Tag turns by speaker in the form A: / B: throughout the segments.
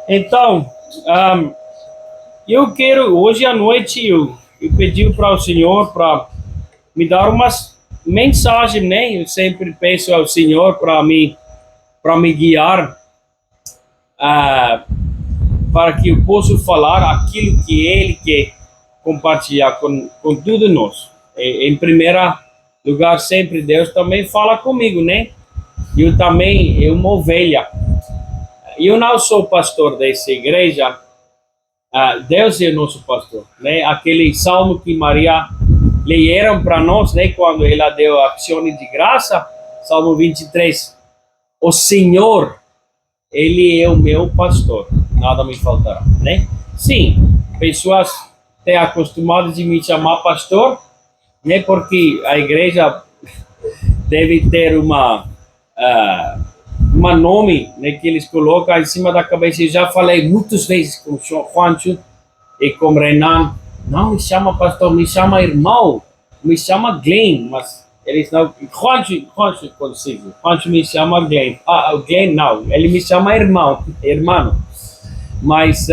A: Então, ahm, eu quero, hoje à noite, eu pedi para o Senhor para me dar umas mensagens, né? Eu sempre peço ao Senhor para me guiar, ah, para que eu possa falar aquilo que Ele quer compartilhar com todos nós. Em primeiro lugar, sempre Deus também fala comigo, né? Eu também, eu uma ovelha. Eu não sou pastor dessa igreja, Deus é nosso pastor, né? Aquele salmo que Maria leram para nós, né? Quando ela deu a ação de graça, Salmo 23. O Senhor, Ele é o meu pastor, nada me faltará, né? Sim, pessoas têm acostumado de me chamar pastor, né? Porque a igreja deve ter uma nome, né, que eles colocam em cima da cabeça. Eu já falei muitas vezes com o senhor Juancho e com o Renan, não me chama pastor, me chama irmão, me chama Glenn, mas eles não, Juancho consigo, Juancho me chama Glenn, o Glenn não, ele me chama irmão, mas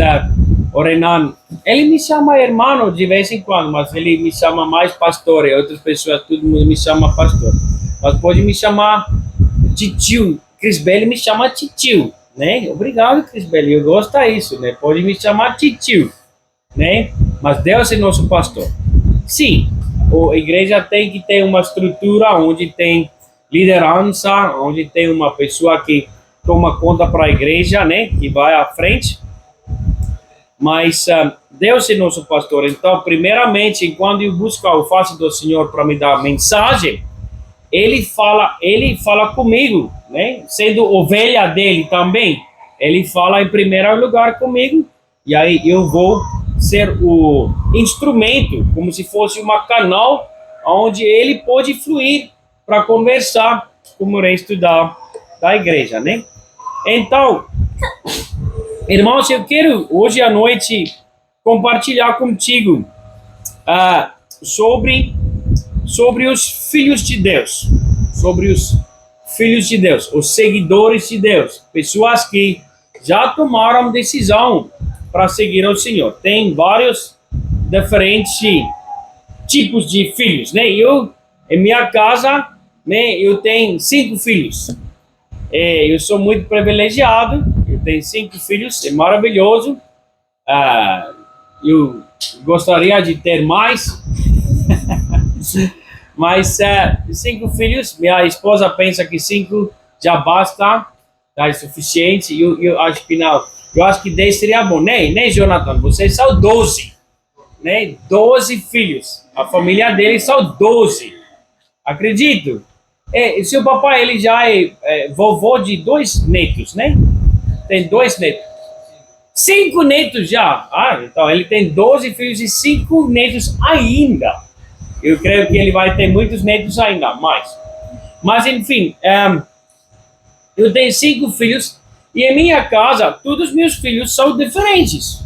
A: o Renan, ele me chama irmão de vez em quando, mas ele me chama mais pastor, e outras pessoas, todo mundo me chama pastor, mas pode me chamar titio. Crisbelli me chama titio, né? Obrigado, Crisbelli, eu gosto disso, né? Pode me chamar titio, né? Mas Deus é nosso pastor. Sim, a igreja tem que ter uma estrutura onde tem liderança, onde tem uma pessoa que toma conta para a igreja, né? Que vai à frente. Mas Deus é nosso pastor. Então, primeiramente, quando eu busco a face do Senhor para me dar mensagem, ele fala comigo, né? Sendo ovelha dele também, ele fala em primeiro lugar comigo, e aí eu vou ser o instrumento, como se fosse uma canal onde ele pode fluir para conversar com o resto da igreja, né? Então, irmãos, eu quero hoje à noite compartilhar contigo sobre os filhos de Deus, os seguidores de Deus, pessoas que já tomaram decisão para seguir ao Senhor. Tem vários diferentes tipos de filhos, né? Em minha casa, né, eu tenho 5 filhos. Eu sou muito privilegiado, eu tenho 5 filhos, é maravilhoso. Eu gostaria de ter mais, mas 5 filhos, minha esposa pensa que 5 já basta, já é suficiente. Eu acho que não, eu acho que 10 seria bom, né, Jonathan? Vocês são 12, né? 12 filhos, a família deles são 12, acredito. Seu papai, ele já é vovô de 2 netos, né? Tem 2 netos. 5 netos já. Então ele tem 12 filhos e 5 netos ainda. Eu creio que ele vai ter muitos netos ainda mais. Mas, enfim, eu tenho 5 filhos e em minha casa, todos os meus filhos são diferentes,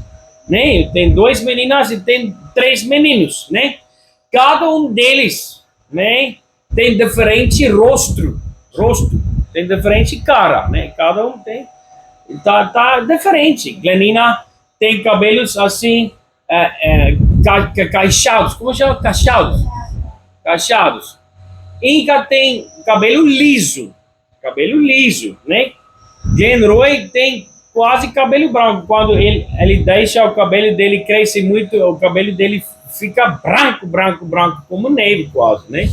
A: né? Eu tenho 2 meninas e tenho 3 meninos, né? Cada um deles, né, tem diferente rosto, tem diferente cara, né? Cada um tem, tá diferente. Glenina tem cabelos assim, caixados, como chama? Cacheados. Inca tem cabelo liso, né? Genroy tem quase cabelo branco. Quando ele deixa o cabelo dele crescer muito, o cabelo dele fica branco, como neve quase, né?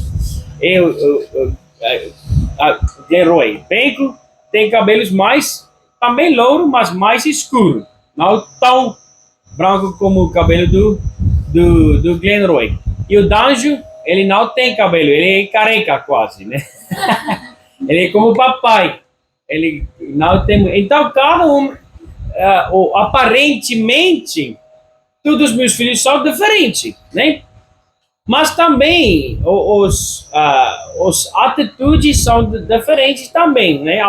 A: Genroy Benco tem cabelos mais, também louro, mas mais escuro, não tão branco como o cabelo do Glenroy. E o Danjo, ele não tem cabelo, ele é careca quase, né? Ele é como o papai, ele não tem. Então, cada um, aparentemente, todos os meus filhos são diferentes, né? Mas também os atitudes são diferentes também, né?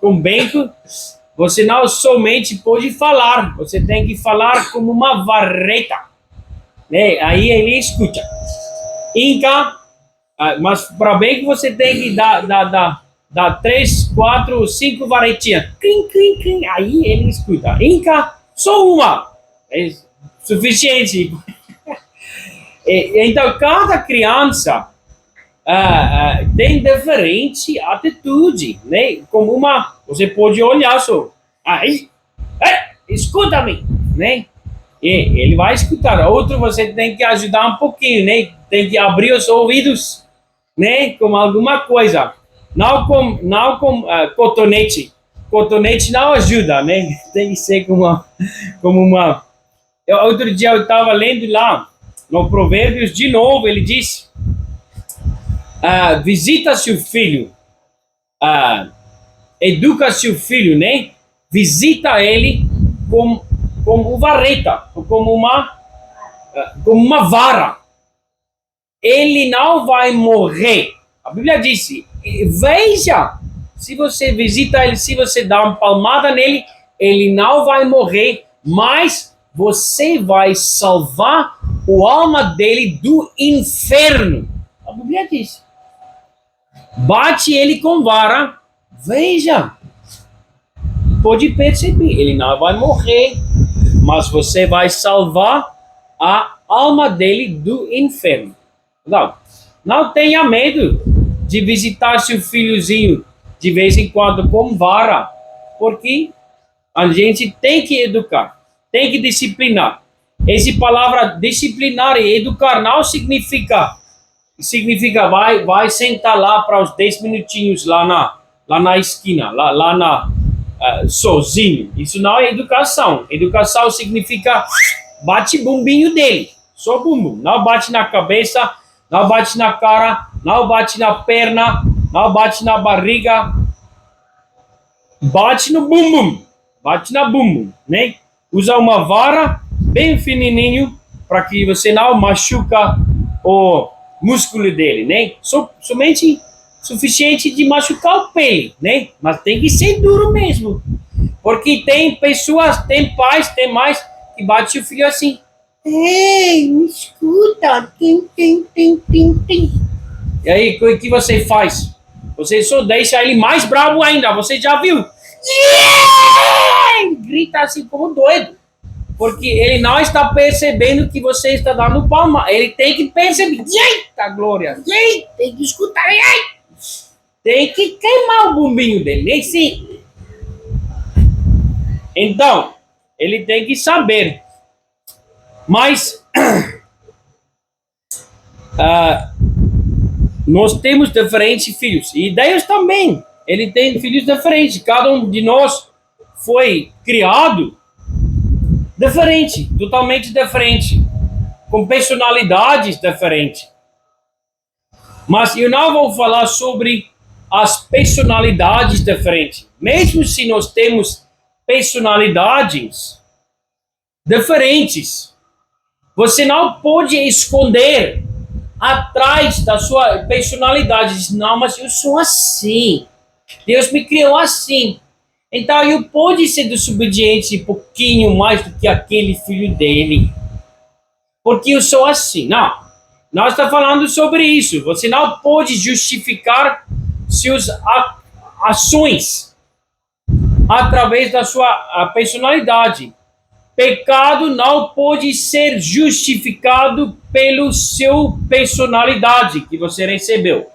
A: Com Bento, você não somente pode falar, você tem que falar como uma vareta, né? Aí ele escuta. Inca, mas para bem que você tem que dar dá 3, 4, 5 varetinhas. Clim, clim, clim. Aí ele escuta. Inca, só uma. É suficiente. Então, cada criança tem diferente atitude, né? Como você pode olhar só. Aí, escuta-me, né? E ele vai escutar. Outro você tem que ajudar um pouquinho, né? Tem que abrir os ouvidos, né? Com alguma coisa. Não com cotonete. Cotonete não ajuda, né? Tem que ser como uma. Outro dia eu estava lendo lá no Provérbios de novo. Ele diz: visita seu filho, educa seu filho, né? Visita ele como vareta, como uma vara. Ele não vai morrer. A Bíblia disse: veja, se você visita ele, se você dá uma palmada nele, ele não vai morrer, mas você vai salvar a alma dele do inferno. A Bíblia diz. Bate ele com vara, veja. Pode perceber, ele não vai morrer, mas você vai salvar a alma dele do inferno. Não tenha medo de visitar seu filhozinho de vez em quando com vara, porque a gente tem que educar, tem que disciplinar. Essa palavra disciplinar e educar não significa vai sentar lá para os 10 minutinhos lá na esquina, sozinho. Isso não é educação. Educação significa bate bumbinho dele, só bumbum. Não bate na cabeça, não bate na cara, não bate na perna, não bate na barriga. Bate no bumbum, bate na bumbum, né? Usa uma vara bem fininho para que você não machuca o músculo dele, né? Somente suficiente de machucar o pele, né? Mas tem que ser duro mesmo. Porque tem pessoas, tem pais, tem mães que bate o filho assim. Ei, me escuta. Tim, tim, tim, tim, tim. E aí, o que você faz? Você só deixa ele mais bravo ainda. Você já viu? Yeah! Grita assim como doido. Porque ele não está percebendo que você está dando palma. Ele tem que perceber. Eita, glória. Tem que escutar. Tem que queimar o bumbinho dele. Nem sim. Então, ele tem que saber. Mas nós temos diferentes filhos. E Deus também. Ele tem filhos diferentes. Cada um de nós foi criado diferente, totalmente diferente, com personalidades diferentes. Mas eu não vou falar sobre as personalidades diferentes. Mesmo se nós temos personalidades diferentes, você não pode esconder atrás da sua personalidade. Diz, não, mas eu sou assim. Deus me criou assim. Então, eu pode ser desobediente um pouquinho mais do que aquele filho dele. Porque eu sou assim. Não. Nós estamos falando sobre isso. Você não pode justificar suas ações através da sua personalidade. Pecado não pode ser justificado pela sua personalidade que você recebeu.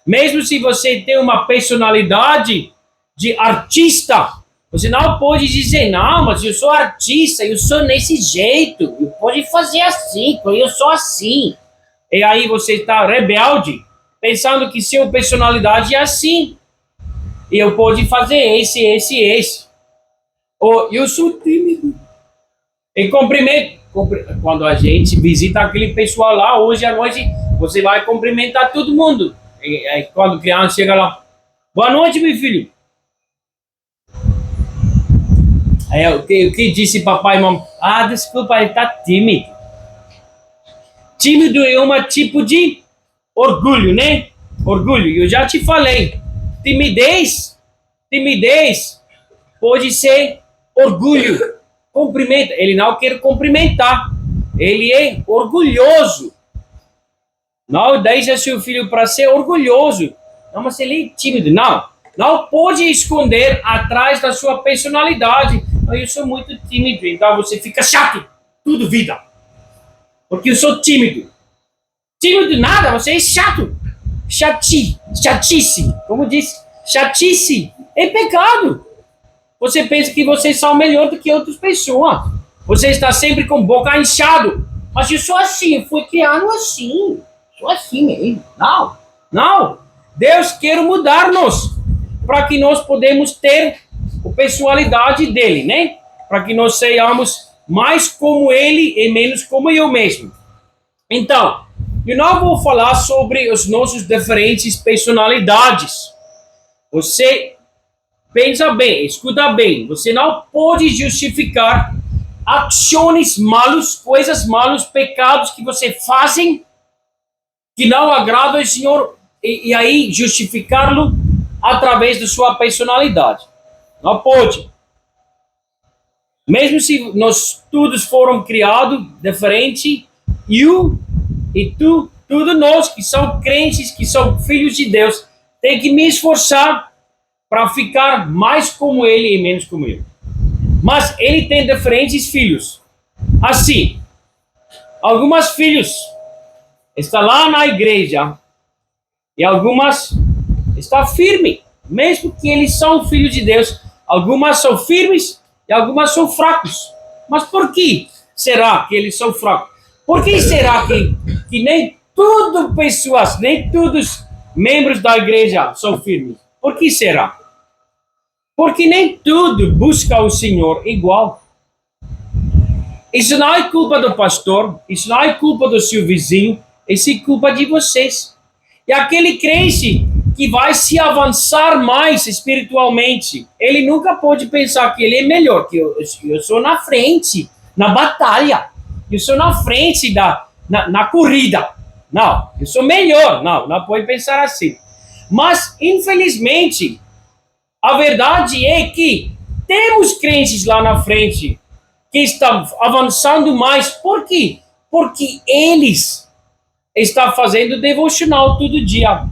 A: Mesmo se você tem uma personalidade de artista, você não pode dizer, não, mas eu sou artista, eu sou nesse jeito, eu posso fazer assim, eu sou assim. E aí você está rebelde, pensando que sua personalidade é assim. E eu posso fazer esse. Ou eu sou tímido. E cumprimento. Quando a gente visita aquele pessoal lá, hoje à noite, você vai cumprimentar todo mundo. E aí, quando a criança chega lá, boa noite, meu filho. Aí, o que disse papai e mamãe? Ah, desculpa, ele está tímido. Tímido é um tipo de orgulho, né? Orgulho, eu já te falei. Timidez pode ser orgulho. Cumprimenta, ele não quer cumprimentar. Ele é orgulhoso. Não deixa seu filho para ser orgulhoso. Não, mas ele é tímido. Não. Não pode esconder atrás da sua personalidade. Eu sou muito tímido, então você fica chato. Tudo vida. Porque eu sou tímido. Tímido nada, você é chato. Chatice. Como diz? Chatice. É pecado. Você pensa que vocês são melhor do que outras pessoas. Você está sempre com boca inchado. Mas eu sou assim, eu fui criado assim. Sou assim mesmo. Não. Deus quer mudar-nos para que nós podemos ter a personalidade dele, né? Para que nós sejamos mais como ele e menos como eu mesmo. Então, eu não vou falar sobre as nossas diferentes personalidades. Você pensa bem, escuta bem. Você não pode justificar ações malas, coisas malas, pecados que você fazem que não agradam ao Senhor e aí justificá-lo através da sua personalidade. Não pode. Mesmo se nós todos foram criados diferente, eu e tu, todos nós que são crentes, que são filhos de Deus, tem que me esforçar para ficar mais como ele e menos como eu. Mas ele tem diferentes filhos. Assim, algumas filhos estão lá na igreja e algumas estão firmes, mesmo que eles são filhos de Deus. Algumas são firmes e algumas são fracos. Mas por que será que eles são fracos? Por que será que nem todas pessoas, nem todos membros da igreja são firmes? Por que será? Porque nem tudo busca o Senhor igual. Isso não é culpa do pastor, isso não é culpa do seu vizinho, isso é culpa de vocês. E aquele crente que vai se avançar mais espiritualmente, ele nunca pode pensar que ele é melhor, que eu sou na frente, na batalha, eu sou na frente na corrida. Não, eu sou melhor. Não pode pensar assim. Mas, infelizmente, a verdade é que temos crentes lá na frente que estão avançando mais. Por quê? Porque eles estão fazendo devocional todo dia.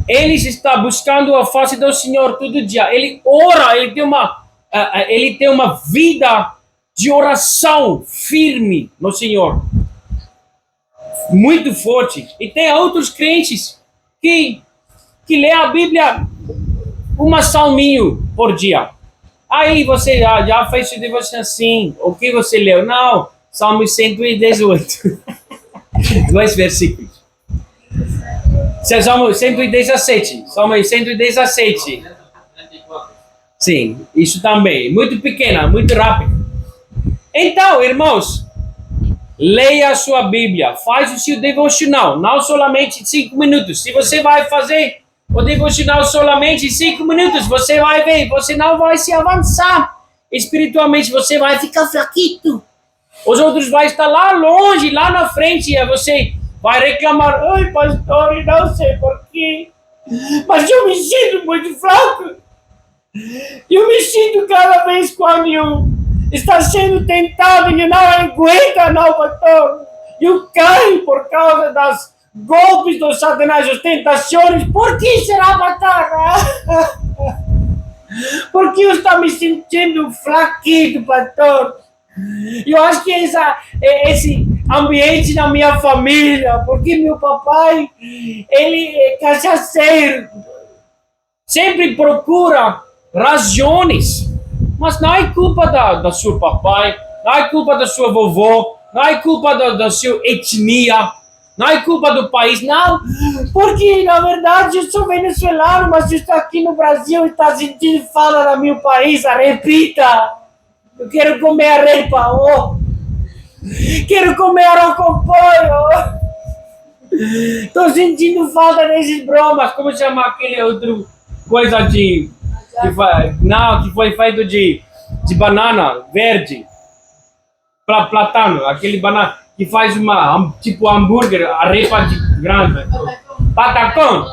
A: Eles estão buscando a face do Senhor todo dia. Ele ora, ele tem uma vida de oração firme no Senhor. Muito forte. E tem outros crentes que lê a Bíblia uma salminho por dia. Aí você já fez o devoção assim. O que você leu? Não, Salmo 118. 2 versículos. Salmo 117. Salmo 117. Sim, isso também. Muito pequena, muito rápido. Então, irmãos, leia a sua Bíblia. Faz o seu devocional. Não somente 5 minutos. Se você vai fazer o devocional somente 5 minutos, você vai ver, você não vai se avançar espiritualmente, você vai ficar fraquito. Os outros vão estar lá longe, lá na frente, e você vai reclamar: ai, pastor, eu não sei porquê, mas eu me sinto muito fraco. Eu me sinto cada vez quando eu estou sendo tentado e eu não aguento, não, pastor. Eu caio por causa das golpes do Satanás, as tentações. Por que será, pastor? Porque eu estou me sentindo fraquito, pastor. Eu acho que esse ambiente na minha família, porque meu papai, ele é cachaceiro, sempre procura razões, mas não é culpa da sua papai, não é culpa da sua vovó, não é culpa da sua etnia, não é culpa do país, não, porque na verdade eu sou venezuelano, mas eu estou aqui no Brasil e estou sentindo falta do meu país, repita, eu quero comer arepa, quero comer arroz com pollo, estou sentindo falta desses bromas, como chama aquele outro coisa que foi feito de banana verde, platano, aquele banana que faz tipo hambúrguer, arepa de grande, patacão.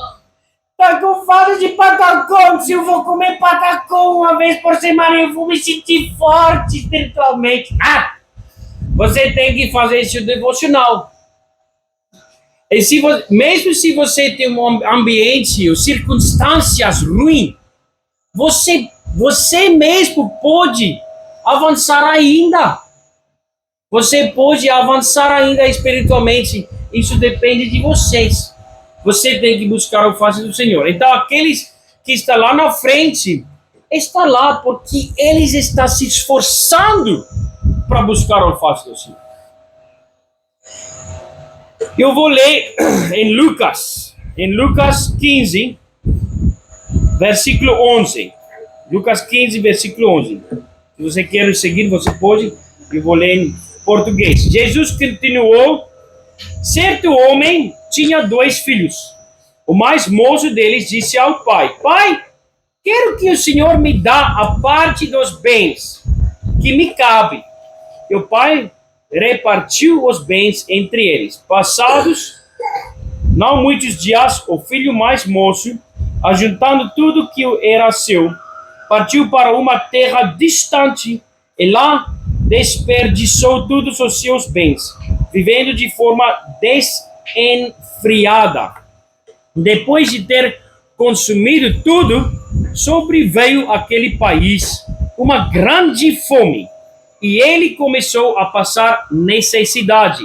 A: Tá com falta de patacão. Se eu vou comer patacão uma vez por semana, eu vou me sentir forte espiritualmente. Você tem que fazer esse devocional. E mesmo se você tem um ambiente ou circunstâncias ruins, você mesmo pode avançar ainda. Você pode avançar ainda espiritualmente. Isso depende de vocês. Você tem que buscar o face do Senhor. Então, aqueles que estão lá na frente, estão lá porque eles estão se esforçando para buscar o face do Senhor. Eu vou ler em Lucas 15, versículo 11. Lucas 15, versículo 11. Se você quer seguir, você pode. Eu vou ler em português. Jesus continuou: certo homem tinha 2 filhos. O mais moço deles disse ao pai: Pai, quero que o Senhor me dá a parte dos bens que me cabe. E o pai repartiu os bens entre eles. Passados não muitos dias, o filho mais moço, ajuntando tudo que era seu, partiu para uma terra distante e lá desperdiçou todos os seus bens, vivendo de forma desenfreada. Depois de ter consumido tudo, sobreveio àquele país uma grande fome, e ele começou a passar necessidade.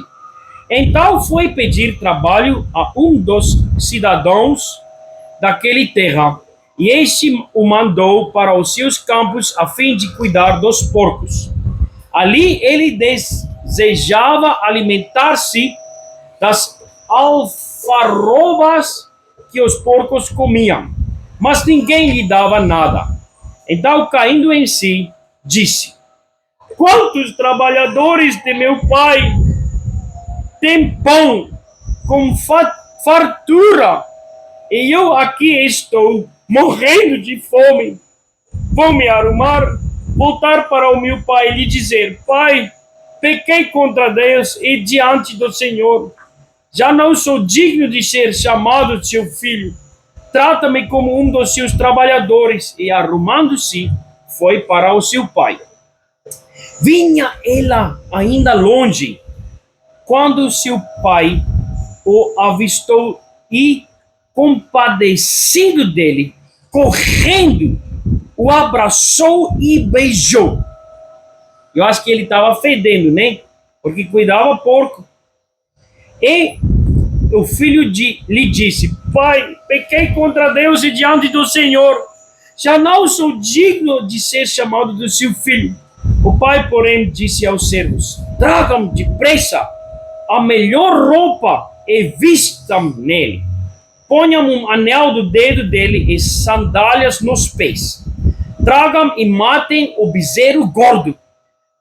A: Então foi pedir trabalho a um dos cidadãos daquele terra, e este o mandou para os seus campos a fim de cuidar dos porcos. Ali ele desejava alimentar-se das alfarrobas que os porcos comiam, mas ninguém lhe dava nada. Então, caindo em si, disse: Quantos trabalhadores de meu pai têm pão com fartura, e eu aqui estou morrendo de fome. Vou me arrumar, voltar para o meu pai e lhe dizer: Pai, pequei contra Deus e diante do Senhor. Já não sou digno de ser chamado seu filho. Trata-me como um dos seus trabalhadores. E arrumando-se, foi para o seu pai. Vinha ela ainda longe, quando seu pai o avistou e, compadecido dele, correndo, o abraçou e beijou. Eu acho que ele estava fedendo, né? Porque cuidava porco. E o filho lhe disse: Pai, pequei contra Deus e diante do Senhor. Já não sou digno de ser chamado do seu filho. O pai, porém, disse aos servos: Tragam depressa a melhor roupa e vistam nele. Ponham um anel do dedo dele e sandálias nos pés. Tragam e matem o bezerro gordo.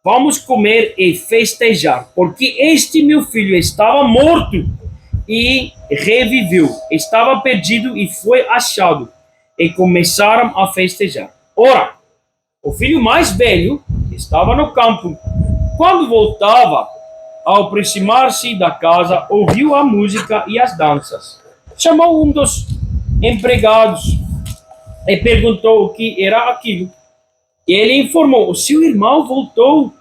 A: Vamos comer e festejar, porque este meu filho estava morto e reviveu. Estava perdido e foi achado. E começaram a festejar. Ora, o filho mais velho estava no campo. Quando voltava, ao aproximar-se da casa, ouviu a música e as danças. Chamou um dos empregados e perguntou o que era aquilo. E ele informou: o seu irmão voltou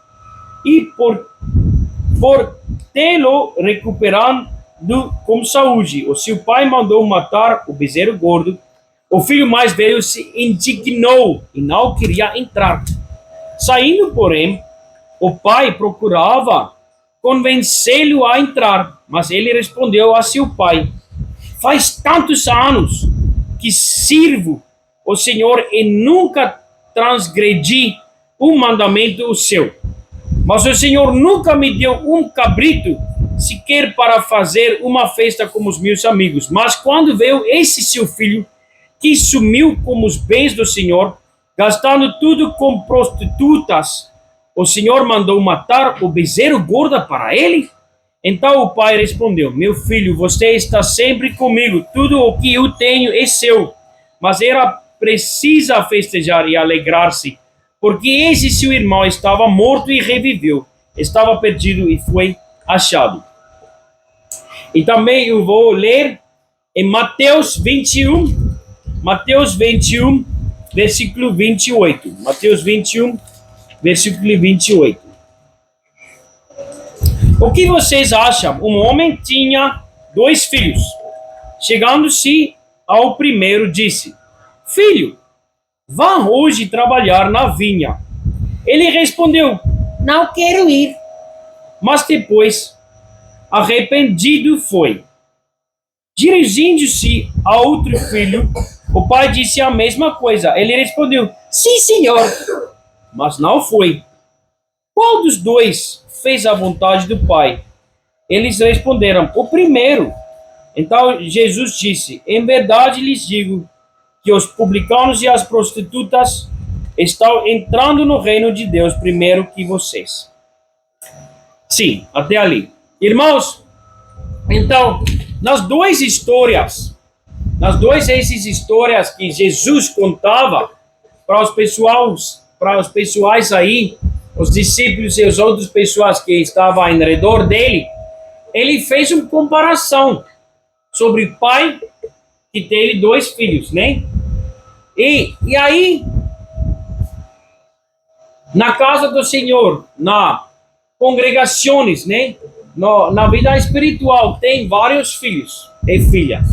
A: e por tê-lo recuperando com saúde, o seu pai mandou matar o bezerro gordo. O filho mais velho se indignou e não queria entrar. Saindo, porém, o pai procurava convencê-lo a entrar, mas ele respondeu a seu pai: Faz tantos anos que sirvo o Senhor e nunca transgredi um mandamento seu. Mas o Senhor nunca me deu um cabrito, sequer para fazer uma festa com os meus amigos. Mas quando veio esse seu filho, que sumiu com os bens do Senhor, gastando tudo com prostitutas, o Senhor mandou matar o bezerro gordo para ele? Então o pai respondeu: Meu filho, você está sempre comigo, tudo o que eu tenho é seu. Mas era precisa festejar e alegrar-se, porque esse seu irmão estava morto e reviveu, estava perdido e foi achado. E também eu vou ler em Mateus 21, versículo 28. Mateus 21, versículo 28. O que vocês acham? Um homem tinha 2 filhos. Chegando-se ao primeiro, disse: Filho, vá hoje trabalhar na vinha. Ele respondeu: Não quero ir. Mas depois, arrependido foi. Dirigindo-se a outro filho, o pai disse a mesma coisa. Ele respondeu: Sim, senhor. Mas não foi. Qual dos dois fez a vontade do pai? Eles responderam: O primeiro. Então Jesus disse: Em verdade lhes digo que os publicanos e as prostitutas estão entrando no reino de Deus primeiro que vocês. Sim, até ali. Irmãos, então, nas duas essas histórias que Jesus contava para os pessoais aí, os discípulos e as outras pessoas que estavam ao redor dele, ele fez uma comparação sobre o pai que teve 2 filhos, né? E aí, na casa do Senhor, na congregações, né? Na vida espiritual, tem vários filhos e filhas.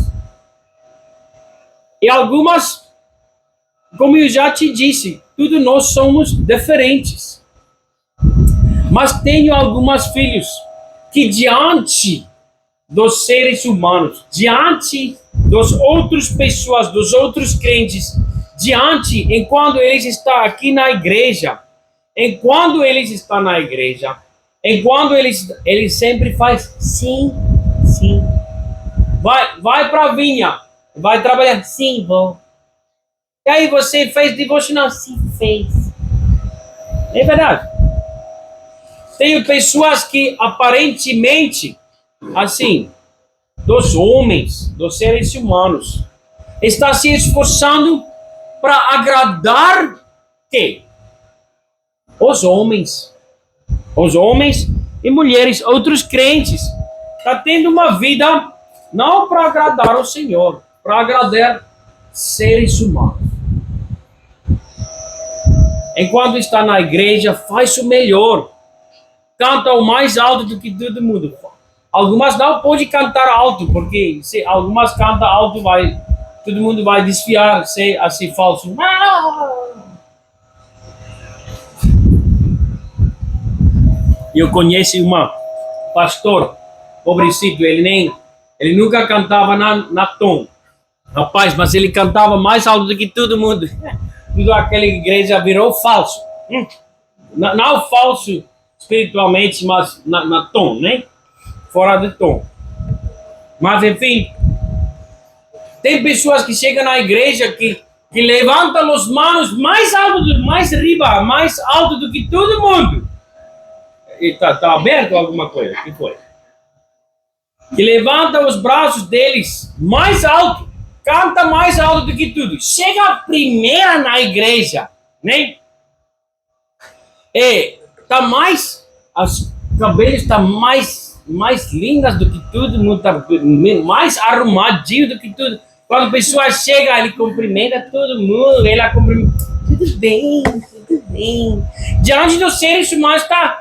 A: E algumas, como eu já te disse, todos nós somos diferentes. Mas tenho alguns filhos que diante dos seres humanos, diante das outras pessoas, dos outros crentes, diante, enquanto eles estão aqui na igreja, enquanto eles sempre faz sim, sim. Vai para a vinha, vai trabalhar, sim, vou. E aí você fez devocional? Sim, fez. É verdade. Tem pessoas que aparentemente, assim, dos homens, dos seres humanos, está se esforçando para agradar quem? Os homens e mulheres, outros crentes, está tendo uma vida não para agradar o Senhor, para agradar seres humanos. Enquanto está na igreja, faz o melhor, canta o mais alto do que todo mundo. Algumas não podem cantar alto, porque se algumas cantam alto, todo mundo vai desfiar, ser assim falso. Eu conheço pastor, pobrecito, ele nunca cantava na tom, rapaz, mas ele cantava mais alto do que todo mundo. Tudo aquela igreja virou falso. Não falso espiritualmente, mas na tom, né? Fora de tom. Mas enfim, tem pessoas que chegam na igreja que levantam as mãos mais alto, mais riba, mais alto do que todo mundo. E tá aberto alguma coisa? O que foi? Que levanta os braços deles mais alto, canta mais alto do que tudo. Chega a primeira na igreja, né? E tá mais, os cabelos tá mais lindas do que todo mundo, tá mais arrumadinho do que tudo. Quando a pessoa chega, ele cumprimenta todo mundo, ela cumprimenta, tudo bem. Diante dos seres humanos tá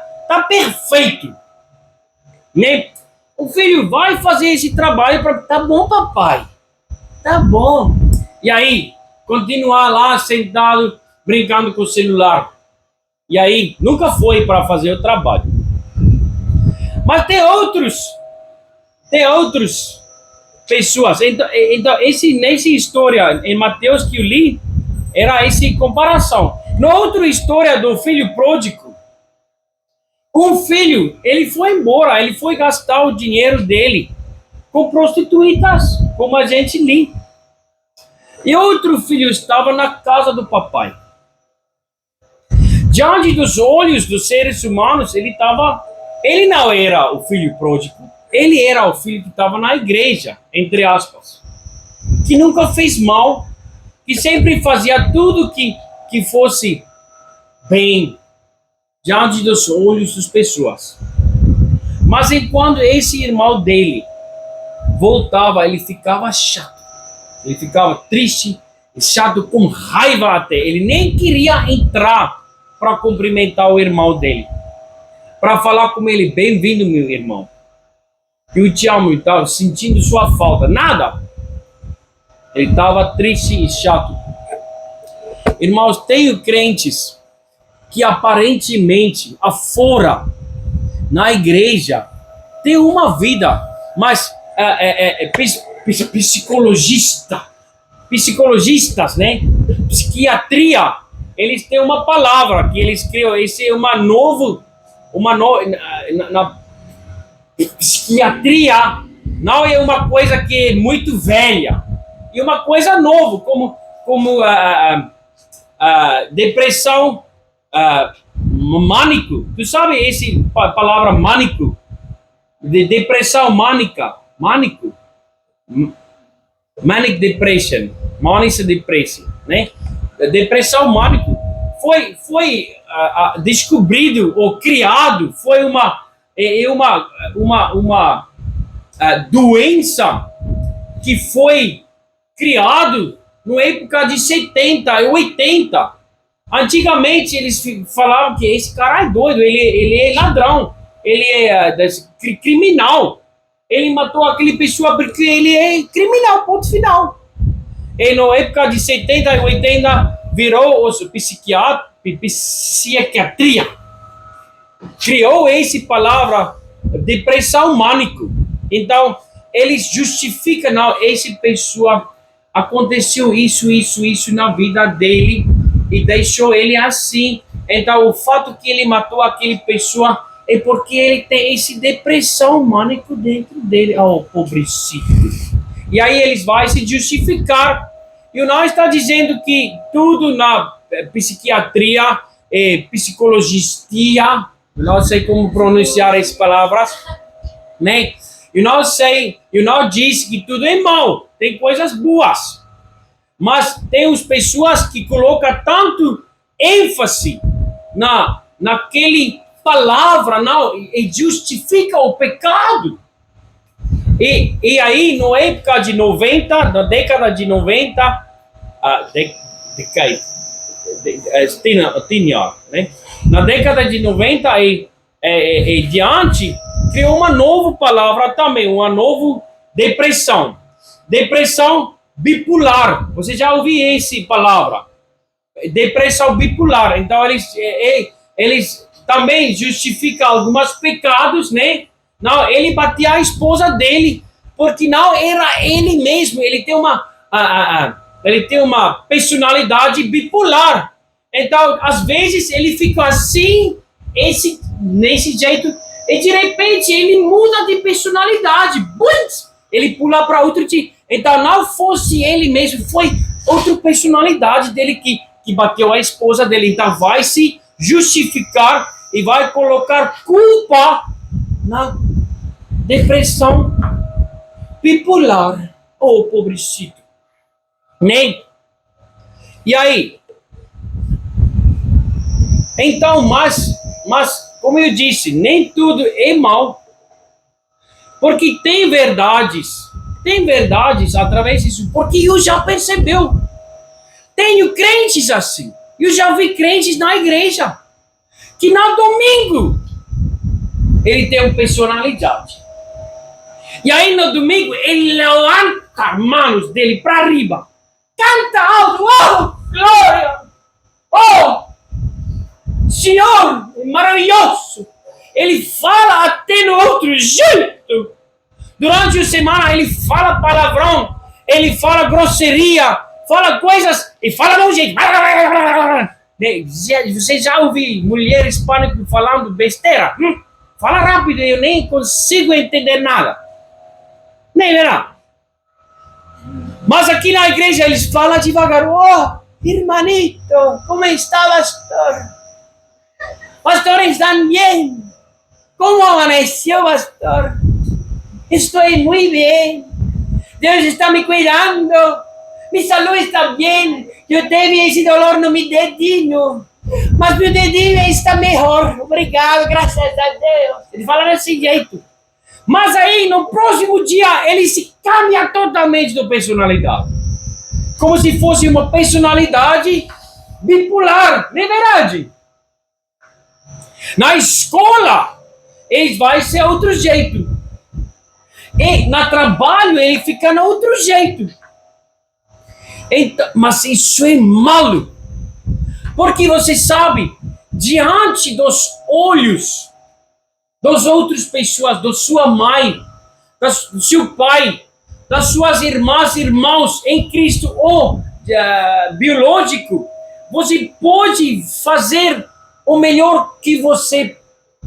A: perfeito, né? O filho vai fazer esse trabalho para tá bom, papai, tá bom. E aí continuar lá sentado brincando com o celular. E aí nunca foi para fazer o trabalho. Mas tem outras pessoas. Então nessa história em Mateus que eu li era essa comparação. Na outra história do filho pródigo, um filho, ele foi embora, ele foi gastar o dinheiro dele com prostitutas, como a gente lê. E outro filho estava na casa do papai. Diante dos olhos dos seres humanos, ele não era o filho pródigo, ele era o filho que estava na igreja, entre aspas, que nunca fez mal, que sempre fazia tudo que fosse bem, diante dos olhos das pessoas. Mas enquanto esse irmão dele voltava, ele ficava chato, ele ficava triste, chato, com raiva até. Ele nem queria entrar para cumprimentar o irmão dele, para falar com ele: bem-vindo, meu irmão. Eu te amo, e tal, sentindo sua falta. Nada. Ele estava triste e chato. Irmãos, tenho crentes que aparentemente, afora, na igreja, tem uma vida, mas psicologistas, né? Psiquiatria, eles têm uma palavra que eles criam, esse é na psiquiatria não é uma coisa que é muito velha, é uma coisa nova, como depressão mônico. Tu sabe esse palavra mônico? De depressão mônica, mônico, manic depression, manic depression, né? Depressão mônico foi descobrido ou criado, foi uma doença que foi criado na época de 70 e 80. Antigamente eles falavam que esse cara é doido, ele é ladrão, ele é criminal, ele matou aquele pessoa porque ele é criminal, ponto final. E na época de 70 e 80 virou os psiquiatria, criou essa palavra depressão mônico. Então eles justificam, não, essa pessoa aconteceu isso na vida dele e deixou ele assim. Então o fato que ele matou aquele pessoa é porque ele tem essa depressão mônico dentro dele. Oh, pobrecito. E aí eles vão se justificar. E não está dizendo que tudo na psiquiatria, psicologia, não sei como pronunciar essas palavras, né? Eu não disse que tudo é mal, tem coisas boas. Mas tem as pessoas que colocam tanto ênfase naquele palavra, não, e justifica o pecado. E aí, na época de 90, na década de 90, né? Na década de 90 e diante, criou uma nova palavra também, uma nova depressão. Depressão bipolar. Você já ouviu essa palavra? Depressão bipolar. Então, eles também justificam alguns pecados, né? Não, ele batia a esposa dele, porque não era ele mesmo. Ele tem uma personalidade bipolar. Então, às vezes, ele fica assim, nesse jeito, e de repente ele muda de personalidade. Ele pula para outro tipo. Então, não fosse ele mesmo, foi outra personalidade dele que bateu a esposa dele. Então, vai se justificar e vai colocar culpa na depressão bipolar. Oh, pobrecito. Nem. E aí? Então, mas, como eu disse, nem tudo é mal. Porque tem verdades através disso. Porque eu já percebeu. Tenho crentes assim. Eu já vi crentes na igreja que no domingo ele tem uma personalidade. E aí no domingo ele levanta as mãos dele para riba. Canta alto. Oh, glória! Oh, Senhor, maravilhoso! Ele fala até no outro jeito. Durante a semana ele fala palavrão, ele fala grosseria, fala coisas e fala de um jeito. Você já ouviu mulheres hispânicas falando besteira? Fala rápido, eu nem consigo entender nada. Nem verá. Mas aqui na igreja eles falam devagar. Oh, irmanito, como está, pastor? Pastor, estão bem? Como amaneceu, pastor? Estou muito bem. Deus está me cuidando. Minha saúde está bem. Eu tive esse dolor no meu dedinho. Mas meu dedinho está melhor. Obrigado, graças a Deus. Ele fala desse jeito. Mas aí, no próximo dia, ele se cambia totalmente de personalidade. Como se fosse uma personalidade bipolar. Não é verdade? Na escola, ele vai ser outro jeito. E no trabalho ele fica no outro jeito. Então, mas isso é malo. Porque você sabe, diante dos olhos das outras pessoas, da sua mãe, do seu pai, das suas irmãs e irmãos em Cristo ou biológico, você pode fazer o melhor que você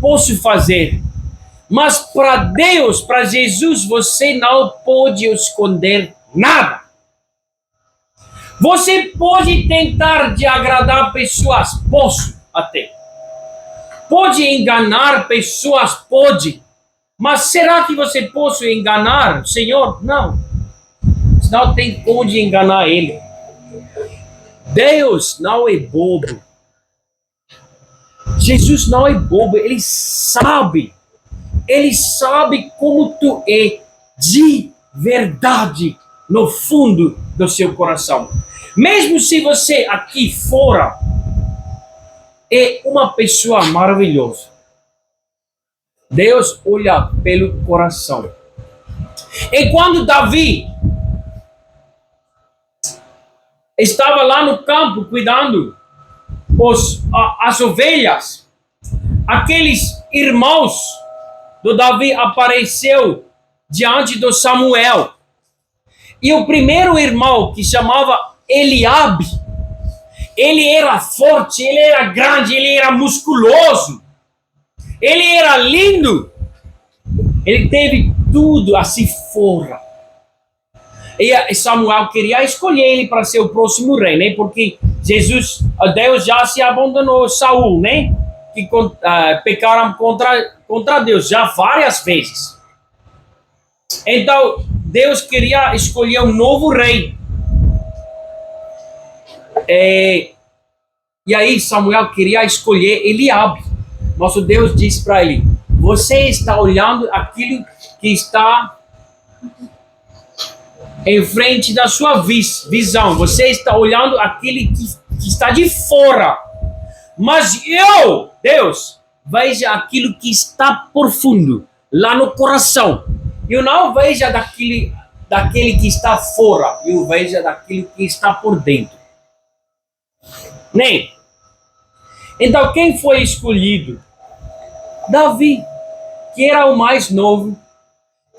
A: possa fazer. Mas para Deus, para Jesus, você não pode esconder nada. Você pode tentar de agradar pessoas, posso até. Pode enganar pessoas, pode. Mas será que você pode enganar o Senhor? Não. Não tem como de enganar Ele. Deus não é bobo. Jesus não é bobo, Ele sabe. Ele sabe como tu é de verdade no fundo do seu coração. Mesmo se você aqui fora é uma pessoa maravilhosa, Deus olha pelo coração. E quando Davi estava lá no campo cuidando as ovelhas, aqueles irmãos do Davi apareceu diante do Samuel. E o primeiro irmão, que chamava Eliabe, ele era forte, ele era grande, ele era musculoso, ele era lindo, ele teve tudo assim fora. E Samuel queria escolher ele para ser o próximo rei, né? Porque Deus já se abandonou Saul, né? Que pecaram contra Deus já várias vezes. Então, Deus queria escolher um novo rei. E aí Samuel queria escolher Eliabe. Nosso Deus disse para ele: você está olhando aquilo que está em frente da sua visão. Você está olhando aquele que está de fora. Mas eu, Deus, vejo aquilo que está por fundo, lá no coração. Eu não vejo daquele que está fora. Eu vejo daquilo que está por dentro. Nem. Então, quem foi escolhido? Davi, que era o mais novo,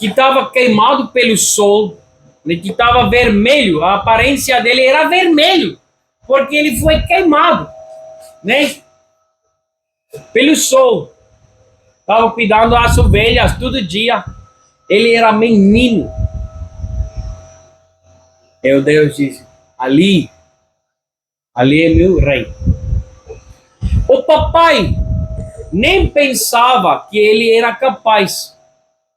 A: que estava queimado pelo sol, né, que estava vermelho, a aparência dele era vermelho, porque ele foi queimado, né? Pelo sol. Estava cuidando das ovelhas todo dia. Ele era menino. E o Deus disse: ali é meu rei. O papai nem pensava que ele era capaz.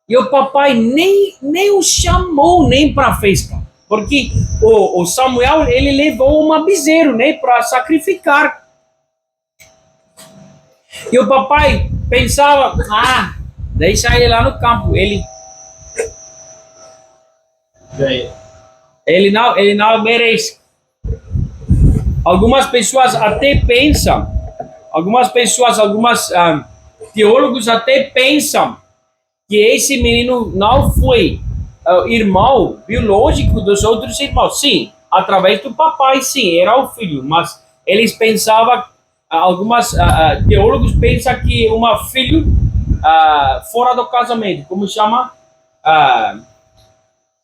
A: E o papai nem o chamou nem para a festa. Porque o Samuel, ele levou uma bezerro, né, para sacrificar. E o papai pensava: deixa ele lá no campo. Ele não merece. Algumas pessoas até pensam, alguns teólogos até pensam que esse menino não foi irmão biológico dos outros irmãos. Sim, através do papai, sim, era o filho. Mas eles pensavam, alguns teólogos pensam que uma filho fora do casamento, como chama?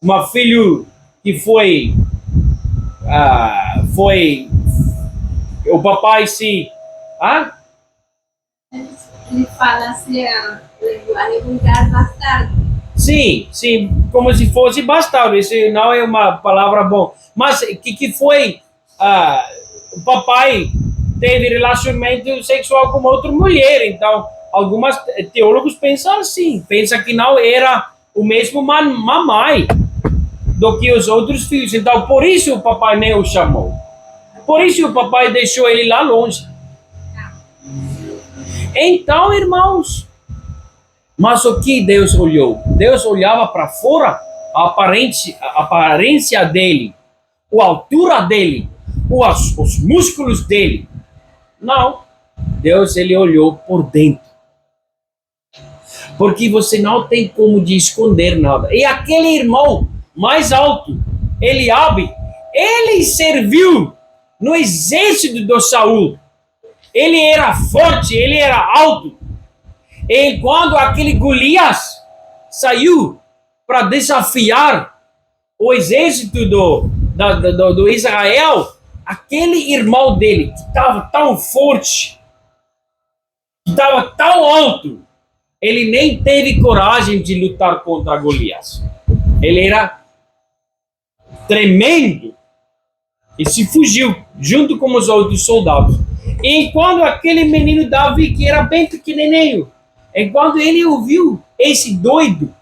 A: Uma filho que foi o papai se
B: Ele fala assim, lugar bastardo.
A: Sim, como se fosse bastardo. Isso não é uma palavra boa. Mas que foi o papai teve relacionamento sexual com outra mulher. Então, alguns teólogos pensam assim, pensam que não era o mesmo mamãe do que os outros filhos. Então, por isso o papai nem o chamou. Por isso o papai deixou ele lá longe. Então, irmãos, mas o que Deus olhou? Deus olhava para fora, a aparência dele, a altura dele, os músculos dele. Não, Deus ele olhou por dentro. Porque você não tem como de esconder nada. E aquele irmão mais alto, Eliabe, ele serviu no exército do Saul. Ele era forte, ele era alto. E quando aquele Golias saiu para desafiar o exército do Israel, aquele irmão dele, que estava tão forte, que estava tão alto, ele nem teve coragem de lutar contra Golias. Ele era tremendo e se fugiu junto com os outros soldados. E quando aquele menino Davi, que era bem pequenininho, enquanto ele ouviu esse doido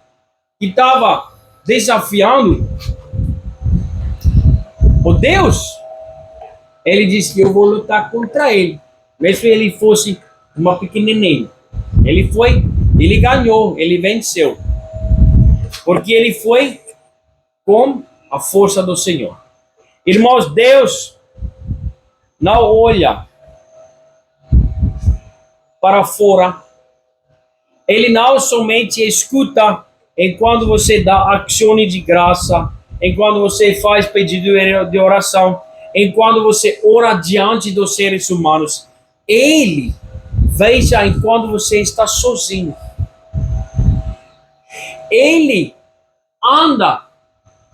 A: que estava desafiando o Deus, ele disse que eu vou lutar contra ele, mesmo que ele fosse uma pequenininho. Ele foi, ele ganhou, ele venceu, porque ele foi com a força do Senhor. Irmãos, Deus não olha para fora. Ele não somente escuta enquanto você dá ações de graça, enquanto você faz pedido de oração, enquanto você ora diante dos seres humanos. Ele veja enquanto você está sozinho. Ele anda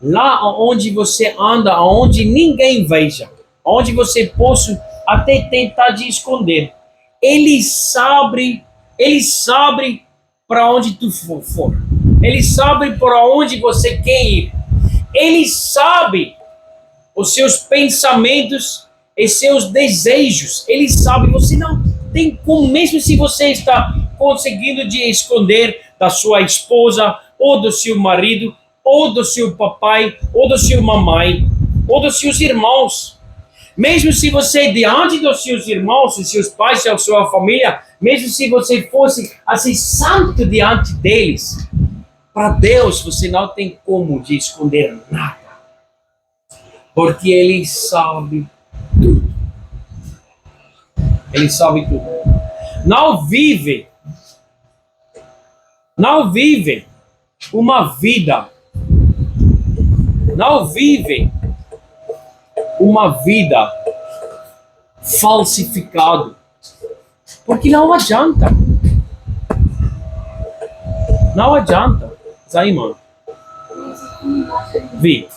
A: lá onde você anda, onde ninguém veja, onde você possa até tentar de esconder. Ele sabe para onde tu for. Ele sabe para onde você quer ir. Ele sabe os seus pensamentos e seus desejos. Ele sabe, você não tem como, mesmo se você está conseguindo de esconder da sua esposa, ou do seu marido, ou do seu papai, ou do seu mamãe, ou dos seus irmãos. Mesmo se você, diante dos seus irmãos, dos seus pais, da sua família, mesmo se você fosse assim santo diante deles, para Deus você não tem como de esconder nada. Porque Ele sabe tudo. Ele sabe tudo. Não vive uma vida falsificado, porque não adianta. Sai, mano. Vi.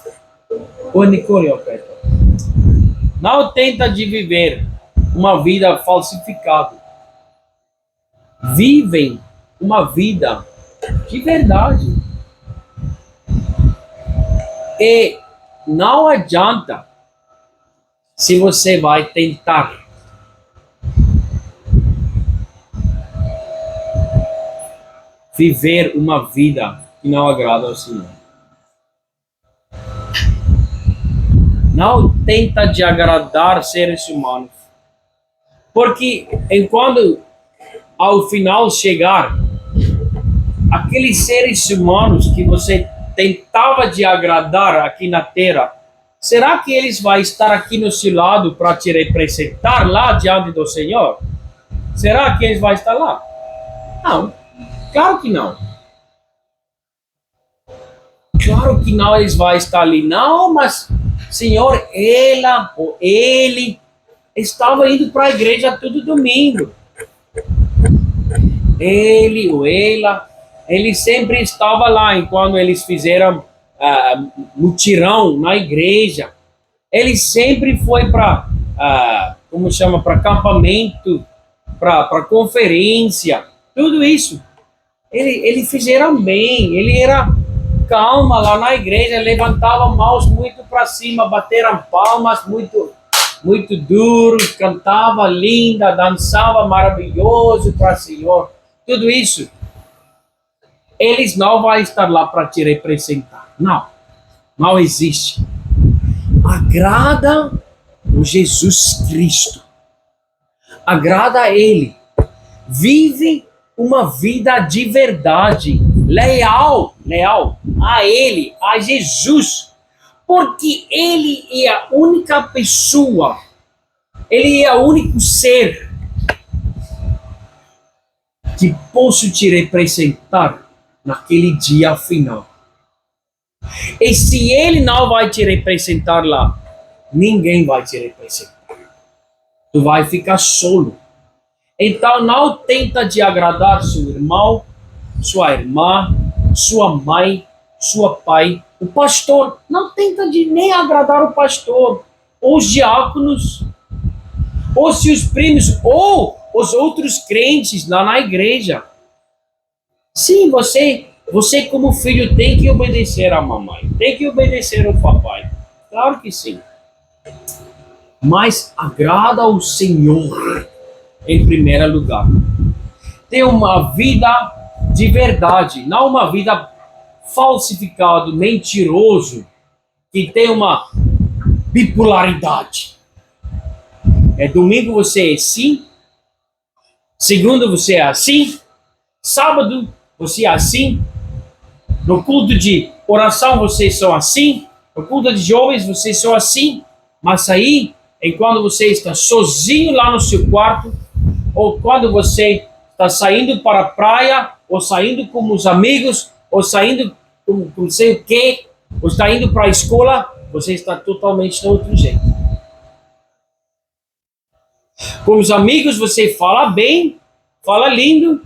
A: O Nicole, não tenta de viver uma vida falsificada. Vivem uma vida de verdade. E não adianta se você vai tentar viver uma vida que não agrada ao Senhor. Não tenta de agradar seres humanos. Porque enquanto ao final chegar, aqueles seres humanos que você tentava de agradar aqui na terra, será que eles vão estar aqui no seu lado para te representar lá diante do Senhor? Será que eles vão estar lá? Não, claro que não. Claro que não, eles vão estar ali. Não, mas Senhor, ela ou ele estava indo para a igreja todo domingo. Ele ou ela, ele sempre estava lá enquanto eles fizeram mutirão na igreja. Ele sempre foi para, para acampamento, para conferência, tudo isso. Ele fizeram bem, ele era calma lá na igreja, levantava mãos muito para cima, bateram palmas muito duro, cantava linda, dançava maravilhoso para o Senhor. Tudo isso. Eles não vão estar lá para te representar. Não existe. Agrada o Jesus Cristo. Agrada a Ele. Vive uma vida de verdade, leal a Ele, a Jesus, porque Ele é a única pessoa, Ele é o único ser que posso te representar naquele dia final. E se ele não vai te representar lá, ninguém vai te representar. Tu vai ficar solo. Então não tenta de agradar seu irmão, sua irmã, sua mãe, sua pai, o pastor. Não tenta de nem agradar o pastor, ou os diáconos, ou seus primos, ou os outros crentes lá na igreja. Sim, você como filho tem que obedecer à mamãe, tem que obedecer ao papai. Claro que sim. Mas agrada ao Senhor em primeiro lugar. Tem uma vida de verdade, não uma vida falsificada, mentiroso, que tem uma bipolaridade. Domingo você é assim, segunda você é assim, sábado você é assim, no culto de oração vocês são assim, no culto de jovens vocês são assim, mas aí, enquanto você está sozinho lá no seu quarto, ou quando você está saindo para a praia, ou saindo com os amigos, ou saindo com não sei o quê, ou está indo para a escola, você está totalmente de outro jeito. Com os amigos você fala bem, fala lindo,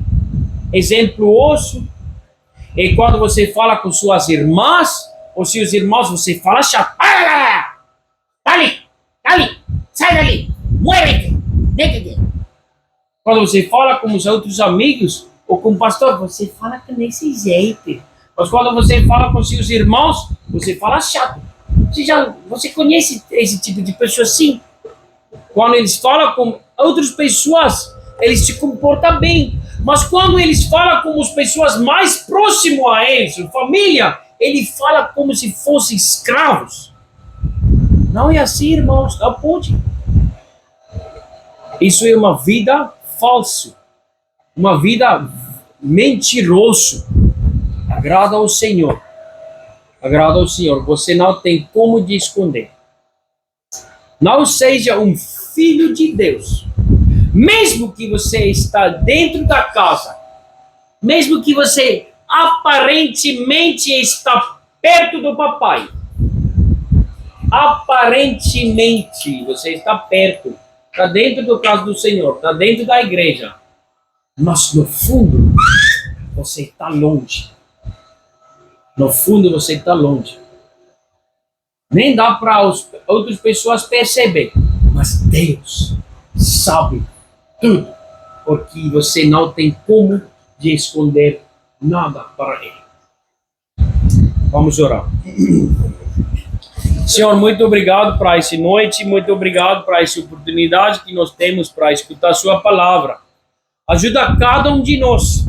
A: exempluoso. E quando você fala com suas irmãs, ou seus irmãos, você fala chato. Ali, sai dali, mueve-te. Quando você fala com os outros amigos, ou com o pastor, você fala desse jeito. Mas quando você fala com seus irmãos, você fala chato. Você conhece esse tipo de pessoa assim? Quando eles falam com outras pessoas, eles se comportam bem. Mas quando eles falam com as pessoas mais próximas a eles, a família, ele fala como se fossem escravos. Não é assim, irmãos, não pode. Isso é uma vida falsa, uma vida mentirosa. Agrada ao Senhor. Agrada ao Senhor. Você não tem como de esconder. Não seja um filho de Deus. Mesmo que você está dentro da casa, mesmo que você aparentemente está perto do papai, aparentemente você está perto, está dentro do casa do Senhor, está dentro da igreja, mas no fundo você está longe. No fundo você está longe. Nem dá para outras pessoas perceber, mas Deus sabe tudo, porque você não tem como de esconder nada para Ele. Vamos orar. Senhor, muito obrigado por essa noite, muito obrigado por essa oportunidade que nós temos para escutar a Sua palavra. Ajuda cada um de nós,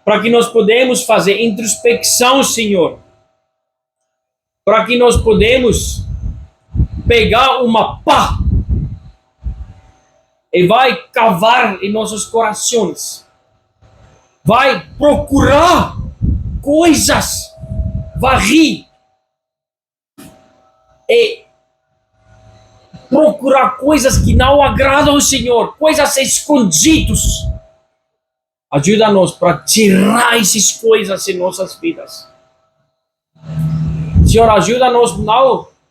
A: para que nós podemos fazer introspecção, Senhor, para que nós podemos pegar uma pá e vai cavar em nossos corações, vai procurar coisas, varrer e procurar coisas que não agradam ao Senhor, coisas escondidas. Ajuda-nos para tirar essas coisas em nossas vidas. Senhor, ajuda-nos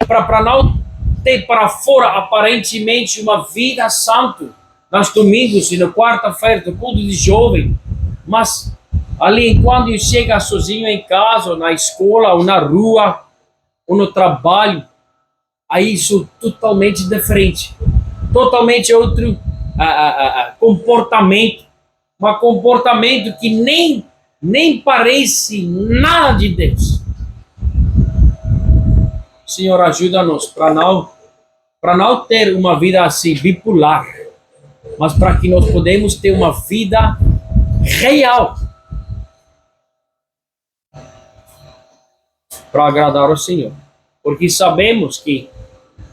A: para não ter para fora aparentemente uma vida santa nos domingos e na quarta-feira do culto de jovem, mas ali quando eu chego sozinho em casa, ou na escola, ou na rua, ou no trabalho, aí sou totalmente diferente, totalmente outro comportamento, um comportamento que nem parece nada de Deus. Senhor, ajuda-nos para não ter uma vida assim bipolar, mas para que nós podemos ter uma vida real, para agradar ao Senhor, porque sabemos que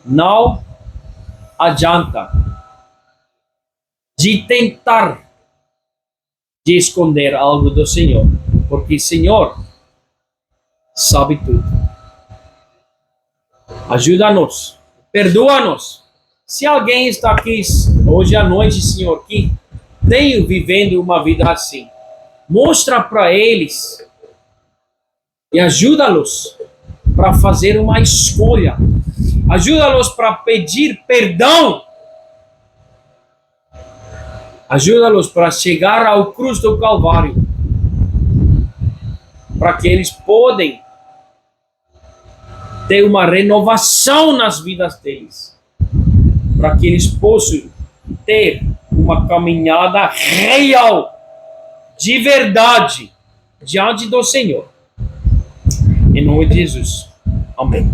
A: não adianta de tentar de esconder algo do Senhor, porque o Senhor sabe tudo. Ajuda-nos, perdoa-nos. Se alguém está aqui hoje à noite, Senhor, que tenho vivendo uma vida assim. Mostra para eles e ajuda-los para fazer uma escolha. Ajuda-los para pedir perdão. Ajuda-los para chegar ao cruz do Calvário. Para que eles podem ter uma renovação nas vidas deles. Para que eles possam ter uma caminhada real, de verdade, diante do Senhor. Em nome de Jesus. Amém.